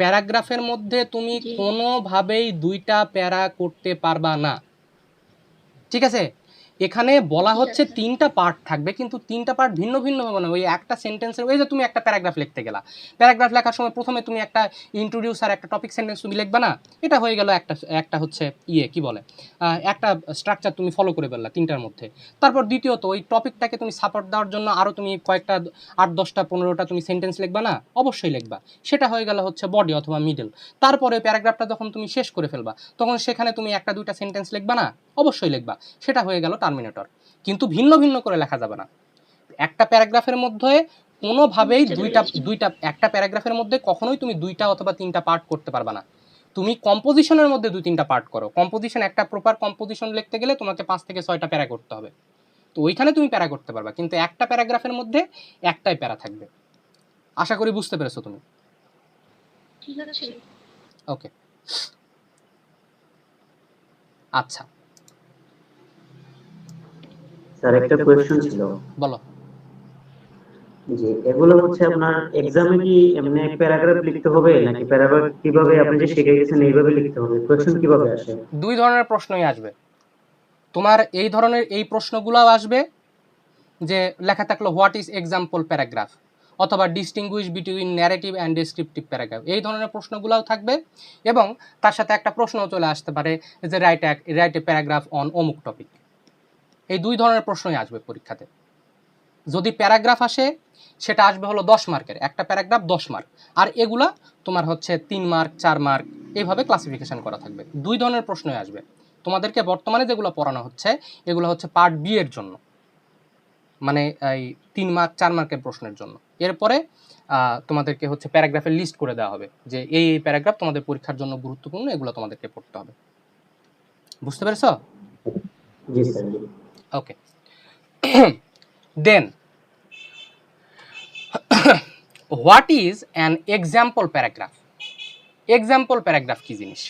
প্যারাগ্রাফের মধ্যে তুমি কোনোভাবেই 2টা প্যারা করতে পারবা না, ঠিক আছে? এখানে বলা ঠিক হচ্ছে আছে। 3টা পার্ট থাকবে, কিন্তু 3টা পার্ট ভিন্ন ভিন্ন হবে না। ওই একটা সেন্টেন্সের, ওই যে তুমি একটা প্যারাগ্রাফ লিখতে গেলা, প্যারাগ্রাফ লেখার সময় প্রথমে তুমি একটা ইন্ট্রোডিউস আর একটা টপিক সেন্টেন্স তুমি লিখবা না, এটা হয়ে গেল একটা হচ্ছে কি বলে একটা স্ট্রাকচার তুমি ফলো করে ফেললা 3টার মধ্যে। তারপর দ্বিতীয়ত ওই টপিকটাকে তুমি সাপোর্ট দেওয়ার জন্য আরও তুমি কয়েকটা 8-10টা 15টা তুমি সেন্টেন্স লিখবা না, অবশ্যই লিখবা, সেটা হয়ে গেল হচ্ছে বডি অথবা মিডল। তারপরে প্যারাগ্রাফটা যখন তুমি শেষ করে ফেলবা তখন সেখানে তুমি 1-2টা সেন্টেন্স লিখবা না, অবশ্যই লিখবা, সেটা হয়ে গেল টার্মিনেটর। কিন্তু ভিন্ন ভিন্ন করে লেখা যাবে না। একটা প্যারাগ্রাফের মধ্যে কোনোভাবেই বুঝতে দুইটা পেরেছি। দুইটা একটা প্যারাগ্রাফের মধ্যে কখনোই তুমি 2টা অথবা 3টা পার্ট করতে পারবা না। তুমি কম্পোজিশনের মধ্যে 2-3টা পার্ট করো। কম্পোজিশন, একটা প্রপার কম্পোজিশন লিখতে গেলে তোমাকে 5 থেকে 6টা প্যারা করতে হবে, তো ওইখানে তুমি প্যারা করতে পারবা, কিন্তু একটা প্যারাগ্রাফের মধ্যে একটাই প্যারা থাকবে। আশা করি বুঝতে পেরেছো তুমি। ঠিক আছে। ওকে, আচ্ছা স্যার একটা কোয়েশ্চেন ছিল বলো। যে এগুলো হচ্ছে আপনার এক্সামে কি এমনি প্যারাগ্রাফ লিখতে হবে নাকি প্যারাগ্রাফ কিভাবে আপনি যে শিখে গেছেন এইভাবে লিখতে হবে? কোয়েশ্চেন কিভাবে আসে? দুই ধরনের প্রশ্নই আসবে তোমার, এই ধরনের এই প্রশ্নগুলোও আসবে যে লেখা থাকলো হোয়াট ইজ এক্সাম্পল প্যারাগ্রাফ, অথবা distinguished between narrative and descriptive paragraph, এই ধরনের প্রশ্নগুলোও থাকবে। এবং তার সাথে একটা প্রশ্নও চলে আসতে পারে যে রাইট এ প্যারাগ্রাফ অন অমুক টপিক। এই দুই ধরনের প্রশ্নই আসবে পরীক্ষাতে। যদি প্যারাগ্রাফ আসে সেটা আসবে হলো 10 মার্কের, একটা প্যারাগ্রাফ 10 মার্ক, আর এগুলা তোমার হচ্ছে 3 মার্ক 4 মার্ক, এইভাবে ক্লাসিফিকেশন করা থাকবে। দুই ধরনের প্রশ্নই আসবে তোমাদেরকে। বর্তমানে যেগুলো পড়ানো হচ্ছে এগুলো হচ্ছে পার্ট বি এর জন্য, মানে এই 3 মার্ক 4 মার্কের প্রশ্নের জন্য। এরপরে তোমাদেরকে হচ্ছে প্যারাগ্রাফের লিস্ট করে দেওয়া হবে যে এই প্যারাগ্রাফ তোমাদের পরীক্ষার জন্য গুরুত্বপূর্ণ, এগুলো তোমাদেরকে পড়তে হবে। বুঝতে পেরেছো? জি sir. Okay, then what is an example paragraph? Example paragraph কি জিনিস?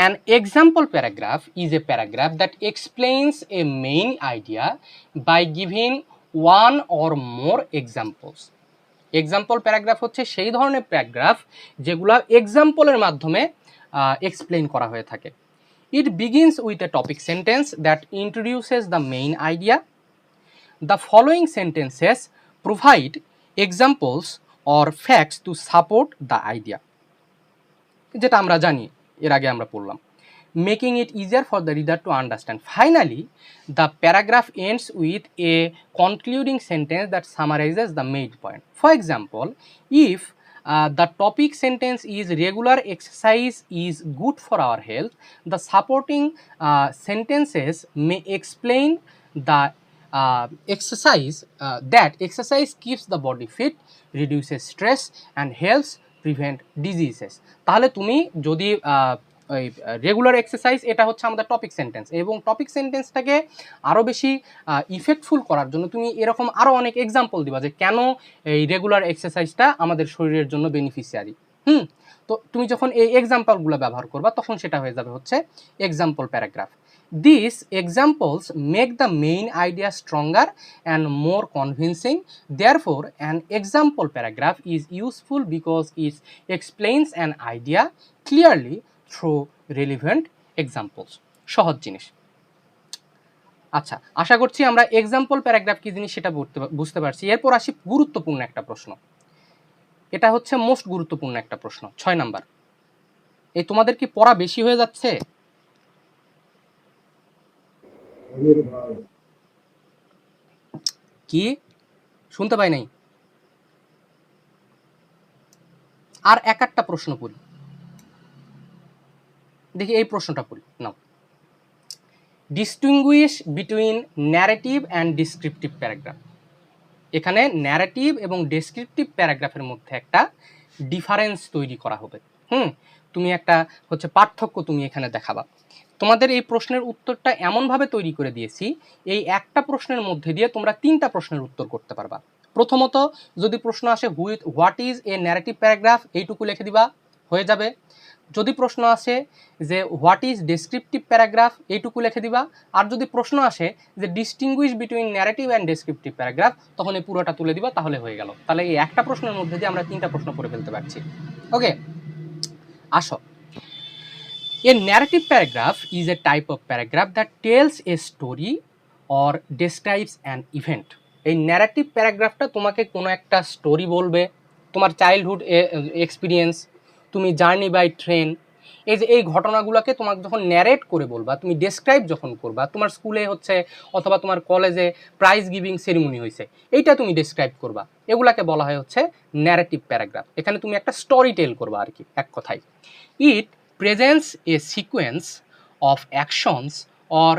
An example paragraph is a paragraph that explains a main idea by giving one or more examples. Example paragraph হচ্ছে সেই ধরনের প্যারাগ্রাফ যেগুলো এক্সাম্পলের মাধ্যমে এক্সপ্লেইন করা হয়ে থাকে। It begins with a topic sentence that introduces the main idea. The following sentences provide examples or facts to support the idea, যেটা আমরা জানি, এর আগে আমরা পড়লাম। Making it easier for the reader to understand. Finally the paragraph ends with a concluding sentence that summarises the main point. For example, if the topic sentence is regular exercise is good for our health, the supporting sentences may explain the exercise that exercise keeps the body fit, reduces stress and helps prevent diseases. তাহলে তুমি যদি ওই regular exercise, এটা হচ্ছে আমাদের topic sentence, এবং topic সেন্টেন্সটাকে আরও বেশি ইফেক্টফুল করার জন্য তুমি এরকম আরও অনেক এক্সাম্পল দিবা যে কেন এই রেগুলার এক্সারসাইজটা আমাদের শরীরের জন্য বেনিফিশিয়ারি। তো তুমি যখন এই এক্সাম্পলগুলো ব্যবহার করবা তখন সেটা হয়ে যাবে হচ্ছে example paragraph. These examples make the main idea stronger and more convincing. Therefore, an example paragraph is useful because it explains an idea clearly through relevant examples. সহজ জিনিস। আচ্ছা, আশা করছি আমরা এক্সাম্পল প্যারাগ্রাফ কি জিনিস সেটা বুঝতে পারছি। এরপর আসি গুরুত্বপূর্ণ একটা প্রশ্ন, এটা হচ্ছে মোস্ট গুরুত্বপূর্ণ একটা প্রশ্ন, 6 নাম্বার। এই তোমাদের কি পড়া বেশি হয়ে যাচ্ছে? কি শুনতে পাই নাই? আর একটা প্রশ্ন পড়ি, দেখি এই প্রশ্নটা পড়ি নাও। Distinguish between narrative and descriptive paragraph. এখানে ন্যারেটিভ এবং ডেসক্রিপটিভ প্যারাগ্রাফের মধ্যে একটা ডিফারেন্স তৈরি করা হবে। তুমি একটা হচ্ছে পার্থক্য তুমি এখানে দেখাবা। তোমাদের এই প্রশ্নের উত্তরটা এমনভাবে তৈরি করে দিয়েছি, এই একটা প্রশ্নের মধ্যে দিয়ে তোমরা 3টা প্রশ্নের উত্তর করতে পারবা। প্রথমত, যদি প্রশ্ন আসে what is a narrative paragraph, এইটুকু লিখে দিবা, হয়ে যাবে। যদি প্রশ্ন আসে যে হোয়াট ইজ ডেসক্রিপটিভ প্যারাগ্রাফ, এইটুকু লিখে দিবা। আর যদি প্রশ্ন আসে যে distinguished between narrative and descriptive paragraph, তখন এই পুরোটা তুলে দিবা, তাহলে হয়ে গেল। তাহলে এই একটা প্রশ্নের মধ্যে দিয়ে আমরা 3টা প্রশ্ন করে ফেলতে পারছি। ওকে, আসো। A narrative paragraph is a type of paragraph that tells a story or describes an event. এই ন্যারেটিভ প্যারাগ্রাফটা তোমাকে কোনো একটা স্টোরি বলবে, তোমার চাইল্ডহুড এক্সপিরিয়েন্স, তুমি জার্নি বাই ট্রেন, এই যে এই ঘটনাগুলোকে তোমাকে যখন ন্যারেট করে বলবা, তুমি ডেসক্রাইব যখন করবা, তোমার স্কুলে হচ্ছে অথবা তোমার কলেজে প্রাইজ গিভিং সেরিমনি হয়েছে, এইটা তুমি ডেসক্রাইব করবা, এগুলাকে বলা হয় হচ্ছে ন্যারেটিভ প্যারাগ্রাফ। এখানে তুমি একটা স্টোরি টেল করবা আর কি, এক কথায়। ইট presents a sequence of actions or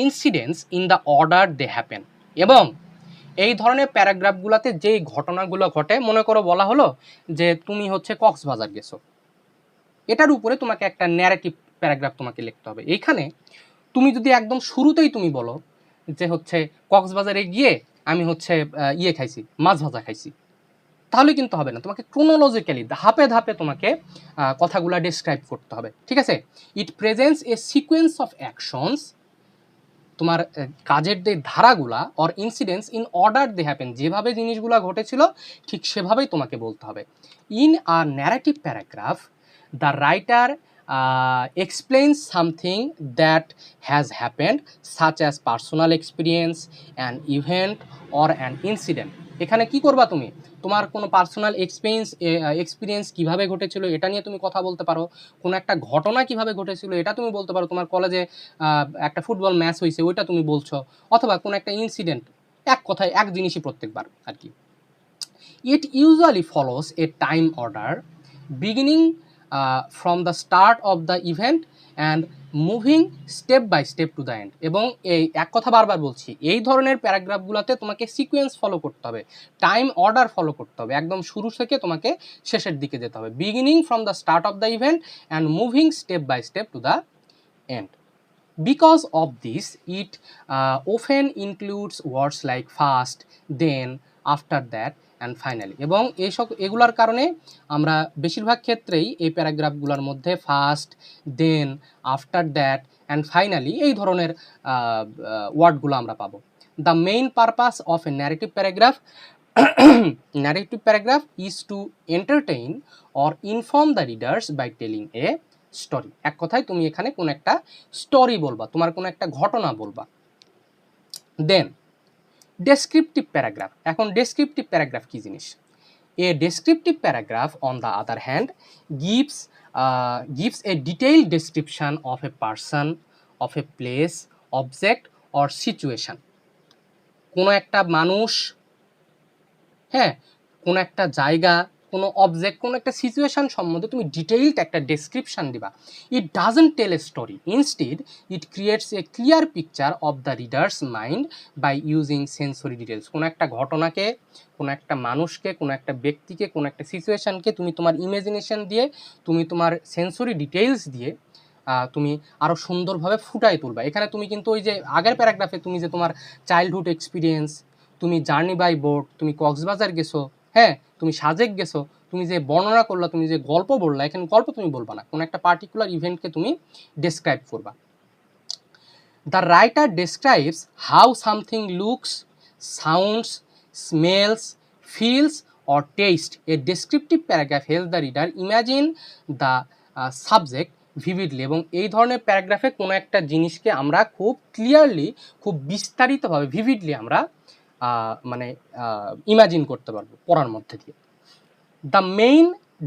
incidents in the order they happen। এবং এই ধরনের প্যারাগ্রাফগুলোতে যেই ঘটনাগুলো ঘটে, মনে করো বলা হলো যে তুমি হচ্ছে কক্সবাজার গেছো, এটার উপরে তোমাকে একটা ন্যারেটিভ প্যারাগ্রাফ তোমাকে লিখতে হবে। এইখানে তুমি যদি একদম শুরুতেই তুমি বলো যে হচ্ছে কক্সবাজারে গিয়ে আমি হচ্ছে ইয়ে খাইছি, মাছ ভাজা খাইছি, তাহলে কিন্তু হবে না, তোমাকে ক্রোনোলজিক্যালি ধাপে ধাপে তোমাকে কথাগুলো ডিসক্রাইব করতে হবে, ঠিক আছে। It presents a sequence of actions, তোমার কাজের যে ধারাগুলা, or incidents in order they happen, যেভাবে জিনিসগুলো ঘটেছিল ঠিক সেভাবেই তোমাকে বলতে হবে। In a narrative paragraph the writer explains something that has happened such as personal experience, an event or an incident। এখানে কি করবা তুমি, তোমার কোনো পার্সোনাল এক্সপিরিয়েন্স কিভাবে ঘটেছিল এটা নিয়ে তুমি কথা বলতে পারো, কোনো একটা ঘটনা কিভাবে ঘটেছিল এটা তুমি বলতে পারো, তোমার কলেজে একটা ফুটবল ম্যাচ হয়েছে ওইটা তুমি বলছো, অথবা কোনো একটা ইনসিডেন্ট, এক কথায় এক জিনিসই প্রত্যেকবার আর কি। It usually follows a time order beginning from the start of the event and moving step by step to the end. এবং এই এক কথা বারবার বলছি, এই ধরনের প্যারাগ্রাফগুলোতে তোমাকে সিকোয়েন্স ফলো করতে হবে, টাইম অর্ডার ফলো করতে হবে, একদম শুরু থেকে তোমাকে শেষের দিকে যেতে হবে, beginning from the start of the event and moving step by step to the end. Because of this, it often includes words like fast, then, after that and finally। এবং এগুলার কারণে আমরা বেশিরভাগ ক্ষেত্রেই এই প্যারাগ্রাফগুলোর মধ্যে first, then, after that and finally এই ধরনের ওয়ার্ডগুলো আমরা পাবো। The main purpose of a narrative paragraph is to entertain or inform the readers by telling a story. এক কথায় তুমি এখানে কোন একটা স্টোরি বলবা, তোমার কোন একটা ঘটনা বলবা। Then descriptive paragraph. এখন ডেসক্রিপটিভ প্যারাগ্রাফ কি জিনিস? A descriptive paragraph on the other hand gives a detailed description of a person, of a place, object or situation। কোনো একটা মানুষ, হ্যাঁ, কোনো একটা জায়গা, কোনো অবজেক্ট, কোনো একটা সিচুয়েশন সম্বন্ধে তুমি ডিটেইলড একটা ডেসক্রিপশন দিবা। It doesn't tell a story, instead it creates a clear picture of the reader's mind by using sensory details. কোনো একটা ঘটনাকে, কোনো একটা মানুষকে, কোনো একটা ব্যক্তিকে, কোনো একটা সিচুয়েশনকে তুমি তোমার ইমাজিনেশন দিয়ে, তুমি তোমার সেন্সরি ডিটেলস দিয়ে তুমি আরও সুন্দরভাবে ফুটাই তুলবা। এখানে তুমি কিন্তু ওই যে আগের প্যারাগ্রাফে তুমি যে তোমার চাইল্ডহুড এক্সপিরিয়েন্স, তুমি জার্নি বাই বোট, তুমি কক্সবাজার গেছো, হ্যাঁ, তুমি সাজেক গেছো, তুমি যে বর্ণনা করলা, তুমি যে গল্প বললা, এখানে গল্প তুমি বলবা না, কোনো একটা পার্টিকুলার ইভেন্টকে তুমি ডেসক্রাইব করবা। The writer describes how something looks, sounds, smells, feels or test. A descriptive paragraph help the reader imagine the subject vividly. এবং এই ধরনের প্যারাগ্রাফে কোনো একটা জিনিসকে আমরা খুব ক্লিয়ারলি, খুব বিস্তারিতভাবে, ভিভিডলি আমরা মানে ইমাজিন করতে পারবো পড়ার মধ্যে দিয়ে। The main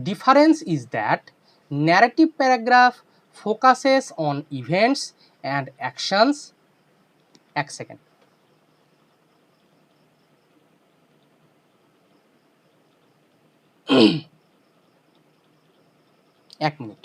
difference is that narrative paragraph focuses on events and actions. এক সেকেন্ড, এক মিনিট।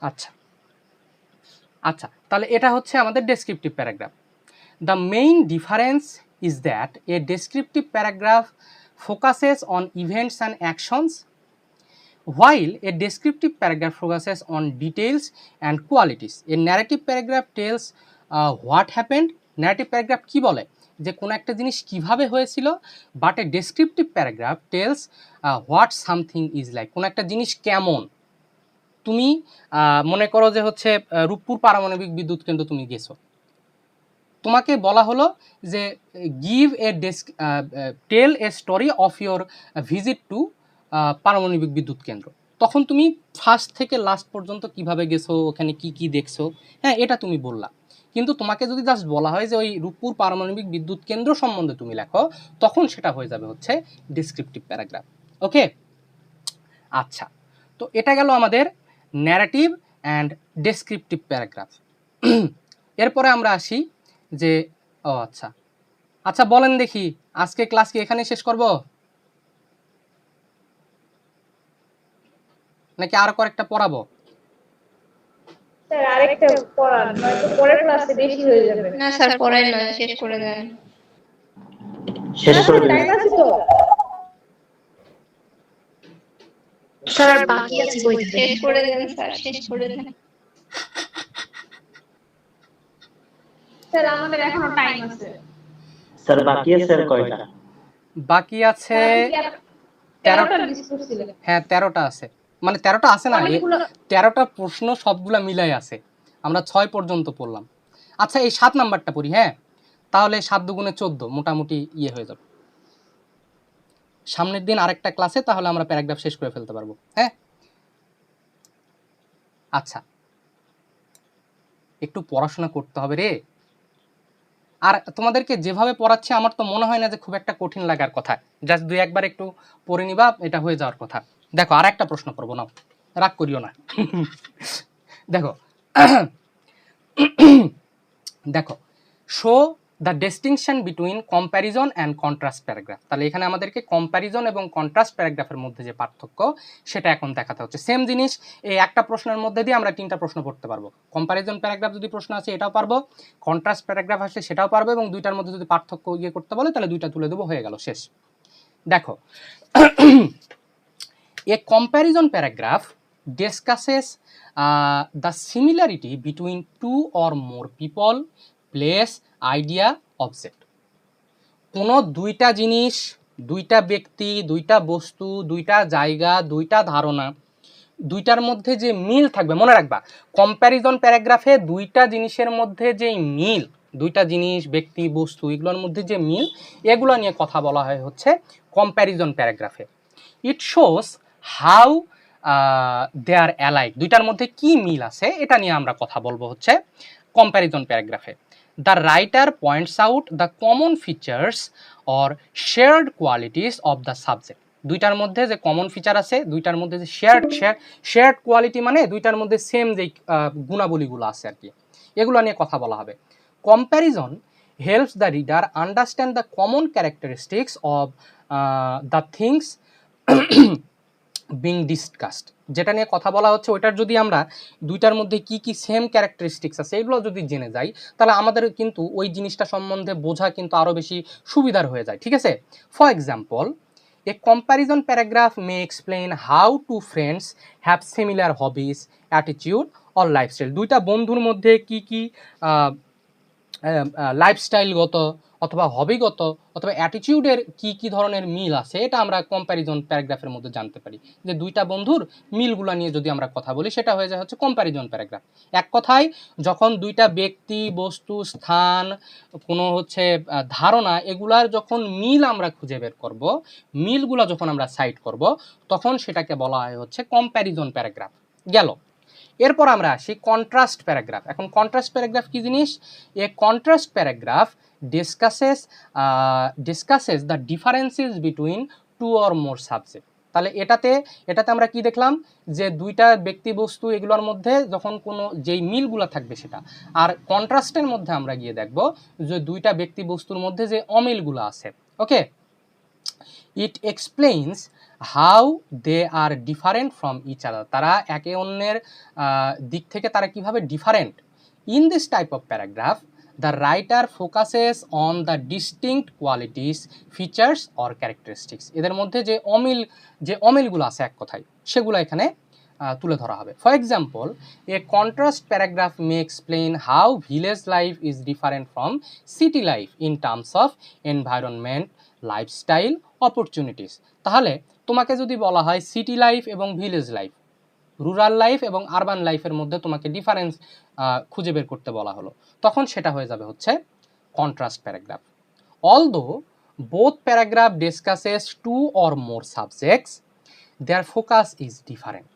আচ্ছা আচ্ছা, তাহলে এটা হচ্ছে আমাদের descriptive paragraph. The main difference is that a descriptive paragraph focuses on events and actions, while a descriptive paragraph focuses on details and qualities. A narrative paragraph tells what happened. narrative paragraph কি বলে যে কোনো একটা জিনিস কিভাবে হয়েছিল, but a descriptive paragraph tells what something is like, কোনো একটা জিনিস কেমন। তুমি মনে করো যে হচ্ছে রূপপুর পারমাণবিক বিদ্যুৎ কেন্দ্র তুমি গেছো, তোমাকে বলা হলো যে give a tell a story of your visit to পারমাণবিক বিদ্যুৎ কেন্দ্র। তখন তুমি ফার্স্ট থেকে লাস্ট পর্যন্ত কিভাবে গেছো, ওখানে কি কি দেখছো, হ্যাঁ এটা তুমি বললা। কিন্তু তোমাকে যদি জাস্ট বলা হয় যে ওই রূপপুর পারমাণবিক বিদ্যুৎ কেন্দ্র সম্বন্ধে তুমি লেখো, তখন সেটা হয়ে যাবে হচ্ছে ডেসক্রিপটিভ প্যারাগ্রাফ। ওকে, আচ্ছা, তো এটা গেল আমাদের ন্যারেটিভ অ্যান্ড ডেসক্রিপটিভ প্যারাগ্রাফ। এরপরে আমরা আসি যে আচ্ছা আচ্ছা বলেন দেখি, আজকে ক্লাস কি এখানে শেষ করব নাকি আর কয়েকটা পড়াবো? স্যার আরেকটা পড়ান, নয়তো পরের ক্লাসে বেশি হয়ে যাবে। না স্যার পড়াই না, শেষ করে দেন। শেষ করে দিন। টাইম আছে তো? স্যার বাকি আছে বইতে। শেষ করে দেন স্যার, শেষ করে দেন। স্যার আমাদের এখনো টাইম আছে। স্যার বাকি আছে আর কয়টা? বাকি আছে 13টা লিস্ট করছিলেন। হ্যাঁ 13টা আছে, মানে 13টা আছে না, অনেকগুলো 13টা প্রশ্ন সবগুলা মিলাই আছে, আমরা 6 পর্যন্ত পড়লাম। আচ্ছা এই 7 নাম্বারটা পড়ি, হ্যাঁ তাহলে 7 দুগুণে 14 মোটামুটি ইয়ে হয়ে যাবে। সামনের দিন আরেকটা ক্লাসে তাহলে আমরা প্যারাগ্রাফ শেষ করে ফেলতে পারবো। হ্যাঁ আচ্ছা, একটু পড়াশোনা করতে হবে রে। আর তোমাদেরকে যেভাবে পড়াচ্ছে আমার তো মনে হয় না যে খুব একটা কঠিন লাগার কথা, জাস্ট দুই একবার একটু পড়ে নিবা, এটা হয়ে যাওয়ার কথা। দেখো আর একটা প্রশ্ন করবো, নাও রাগ করিও না। দেখো দেখো, show the distinction between comparison and contrast paragraph. তাহলে এখানে আমাদেরকে কম্প্যারিজন এবং কন্ট্রাস্ট প্যারাগ্রাফের মধ্যে যে পার্থক্য সেটা এখন দেখাতে হচ্ছে। সেম জিনিস এই একটা প্রশ্নের মধ্যে দিয়ে আমরা 3টা প্রশ্ন পড়তে পারবো। কম্প্যারিজন প্যারাগ্রাফ যদি প্রশ্ন আছে এটাও পারবো, কন্ট্রাস্ট প্যারাগ্রাফ আসলে সেটাও পারবো, এবং দুইটার মধ্যে যদি পার্থক্য ইয়ে করতে বলে তাহলে দুইটা তুলে দেবো, হয়ে গেল, শেষ। দেখো এ comparison paragraph discusses the similarity between two or more people, place, idea, object. কোনো দুইটা জিনিস, দুইটা ব্যক্তি, দুইটা বস্তু, দুইটা জায়গা, দুইটা ধারণা, দুইটার মধ্যে যে মিল থাকবে, মনে রাখবা কম্প্যারিজন প্যারাগ্রাফে দুইটা জিনিসের মধ্যে যে মিল, দুইটা জিনিস, ব্যক্তি, বস্তু, এগুলোর মধ্যে যে মিল, এগুলো নিয়ে কথা বলা হয় হচ্ছে কম্প্যারিজন প্যারাগ্রাফে। It shows how they are alike, দুইটার মধ্যে কি মিল আছে এটা নিয়ে আমরা কথা বলবো হচ্ছে কম্প্যারিজন প্যারাগ্রাফে। The writer points out the common features or shared qualities of the subject. দুইটার মধ্যে যে কমন ফিচার আছে, দুইটার মধ্যে যে শেয়ার্ড কোয়ালিটি মানে দুইটার মধ্যে সেম যে গুণাবলীগুলো আছে আর কি, এগুলো নিয়ে কথা বলা হবে। Comparison helps the reader understand the common characteristics of the things being discussed. যেটা নিয়ে কথা বলা হচ্ছে ওইটার যদি আমরা দুইটার মধ্যে কি কি সেম ক্যারেক্টারিস্টিক্স আছে এগুলো যদি জেনে যাই, তাহলে আমাদের কিন্তু ওই জিনিসটা সম্বন্ধে বোঝা কিন্তু আরও বেশি সুবিধার হয়ে যায়, ঠিক আছে। For example, A comparison paragraph May explain how to friends have similar hobbies, attitude or lifestyle. দুইটা বন্ধুর মধ্যে কি কি লাইফস্টাইলগত অথবা হবিগত অথবা অ্যাটিটিউডের কি কি ধরনের মিল আছে, এটা আমরা কম্প্যারিজন প্যারাগ্রাফের মধ্যে জানতে পারি। যে দুইটা বন্ধুর মিলগুলো নিয়ে যদি আমরা কথা বলি সেটা হয়ে যায় হচ্ছে কম্প্যারিজন প্যারাগ্রাফ। এক কথায় যখন দুইটা ব্যক্তি, বস্তু, স্থান, কোনো হচ্ছে ধারণা, এগুলার যখন মিল আমরা খুঁজে বের করব, মিলগুলো যখন আমরা সাইট করব, তখন সেটাকে বলা হয় হচ্ছে কম্প্যারিজন প্যারাগ্রাফ। গেল, এরপর আমরা আসি কন্ট্রাস্ট প্যারাগ্রাফ। এখন কন্ট্রাস্ট প্যারাগ্রাফ কি জিনিস? A contrast paragraph discusses the differences between two or more subject. তাহলে এটাতে আমরা কি দেখলাম যে দুইটা ব্যক্তি, বস্তু, এগুলোর মধ্যে যখন কোনো যেই মিলগুলো থাকবে সেটা, আর কন্ট্রাস্টের মধ্যে আমরা গিয়ে দেখব যে দুইটা ব্যক্তি, বস্তুর মধ্যে যে অমিলগুলো আছে। Okay, it explains how they are different from each other, তারা একে অন্যের দিক থেকে তারা কিভাবে different. In this type of paragraph the writer focuses on the distinct qualities, features or characteristics, এদের মধ্যে যে অমিলগুলো আছে এক কথায় সেগুলো এখানে তুলে ধরা হবে। For example, A contrast paragraph May explain how village life is different from city life in terms of environment, lifestyle, opportunities. তাহলে তোমাকে যদি বলা হয় সিটি লাইফ এবং ভিলেজ লাইফ, রুরাল লাইফ এবং আরবান লাইফের মধ্যে তোমাকে ডিফারেন্স খুঁজে বের করতে বলা হলো, তখন সেটা হয়ে যাবে হচ্ছে contrast paragraph. Although both paragraph discusses two or more subjects, their focus is different.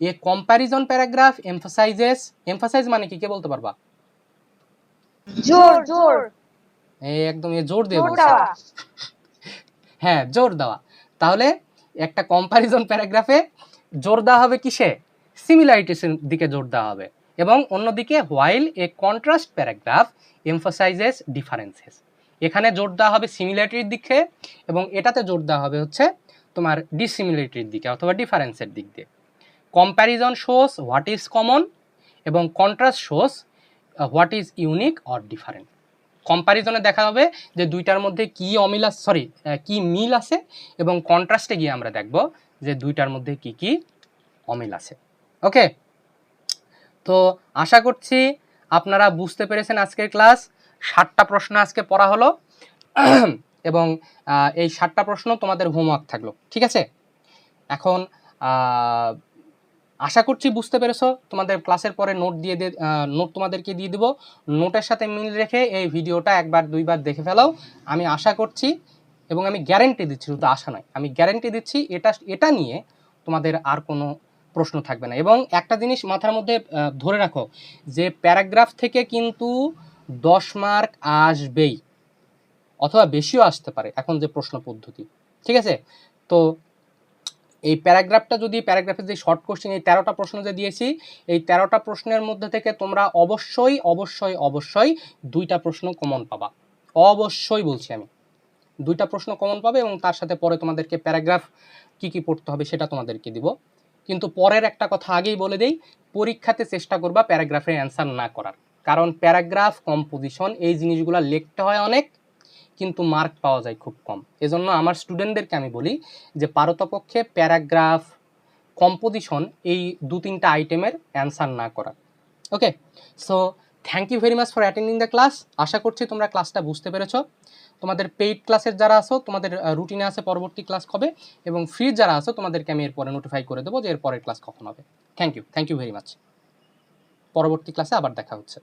A comparison paragraph emphasize মানে কি, কে বলতে পারবা? জোর জোর এই একদম জোর দিয়ে জোর বলছে। দেওয়া। হ্যাঁ, জোর দেওয়া। তাহলে একটা কম্প্যারিজন প্যারাগ্রাফে জোর দেওয়া হবে কিসে? সিমিলারিটিসের দিকে জোর দেওয়া হবে। এবং অন্যদিকে while a contrast paragraph emphasises differences, এখানে জোর দেওয়া হবে সিমিলারিটির দিকে এবং এটাতে জোর দেওয়া হবে হচ্ছে তোমার ডিসিমিলারিটির দিকে অথবা ডিফারেন্সের দিক দিয়ে। Comparison shows what is common এবং contrast shows what is unique or different. কম্প্যারিজনে দেখা হবে যে দুইটার মধ্যে কি অমিল আছে, কি মিল আছে, এবং কন্ট্রাস্টে গিয়ে আমরা দেখব যে দুইটার মধ্যে কি কি অমিল আছে। ওকে, তো আশা করছি আপনারা বুঝতে পেরেছেন আজকের ক্লাস। 7টা প্রশ্ন আজকে পড়া হলো এবং এই 7টা প্রশ্ন তোমাদের হোমওয়ার্ক থাকলো, ঠিক আছে? এখন আশা করছি বুঝতে পেরেছো। তোমাদের ক্লাসের পরে নোট তোমাদেরকে দিয়ে দিব। নোটের সাথে মিল রেখে এই ভিডিওটা একবার দুইবার দেখে ফেলাও। আমি আশা করছি এবং আমি গ্যারেন্টি দিচ্ছি, শুধু আশা নয়, আমি গ্যারেন্টি দিচ্ছি এটা নিয়ে তোমাদের আর কোনো প্রশ্ন থাকবে না। এবং একটা জিনিস মাথার মধ্যে ধরে রাখো যে প্যারাগ্রাফ থেকে কিন্তু 10 মার্ক আসবেই, অথবা বেশিও আসতে পারে এখন যে প্রশ্ন পদ্ধতি, ঠিক আছে? তো এই প্যারাগ্রাফের যে শর্ট কোশ্চেন, এই 13টা প্রশ্ন যে দিয়েছি, এই 13টা প্রশ্নের মধ্যে থেকে তোমরা অবশ্যই 2টা প্রশ্ন কমন পাবা। অবশ্যই বলছি আমি, 2টা প্রশ্ন কমন পাবে এবং তার সাথে পরে তোমাদেরকে প্যারাগ্রাফ কি পড়তে হবে সেটা তোমাদেরকে দিব। কিন্তু পরের একটা কথা আগেই বলে দেই, পরীক্ষাতে চেষ্টা করবা প্যারাগ্রাফের অ্যান্সার না করার, কারণ প্যারাগ্রাফ, কম্পোজিশন এই জিনিসগুলো লিখতে হয় অনেক, কিন্তু মার্ক পাওয়া যায় খুব কম। এজন্য আমার স্টুডেন্টদেরকে আমি বলি যে পারতপক্ষে প্যারাগ্রাফ, কম্পোজিশন এই 2-3টা আইটেমের অ্যান্সার না করা। Okay, so thank you very much for attending the class. আশা করছি তোমরা ক্লাসটা বুঝতে পেরেছো। তোমাদের পেইড ক্লাসের যারা আছো তোমাদের রুটিনে আছে পরবর্তী ক্লাস কবে, এবং ফ্রি যারা আছো তোমাদেরকে আমি এরপরে নোটিফাই করে দেবো যে এর পরের ক্লাস কখন হবে। Thank you very much. পরবর্তী ক্লাসে আবার দেখা হচ্ছে।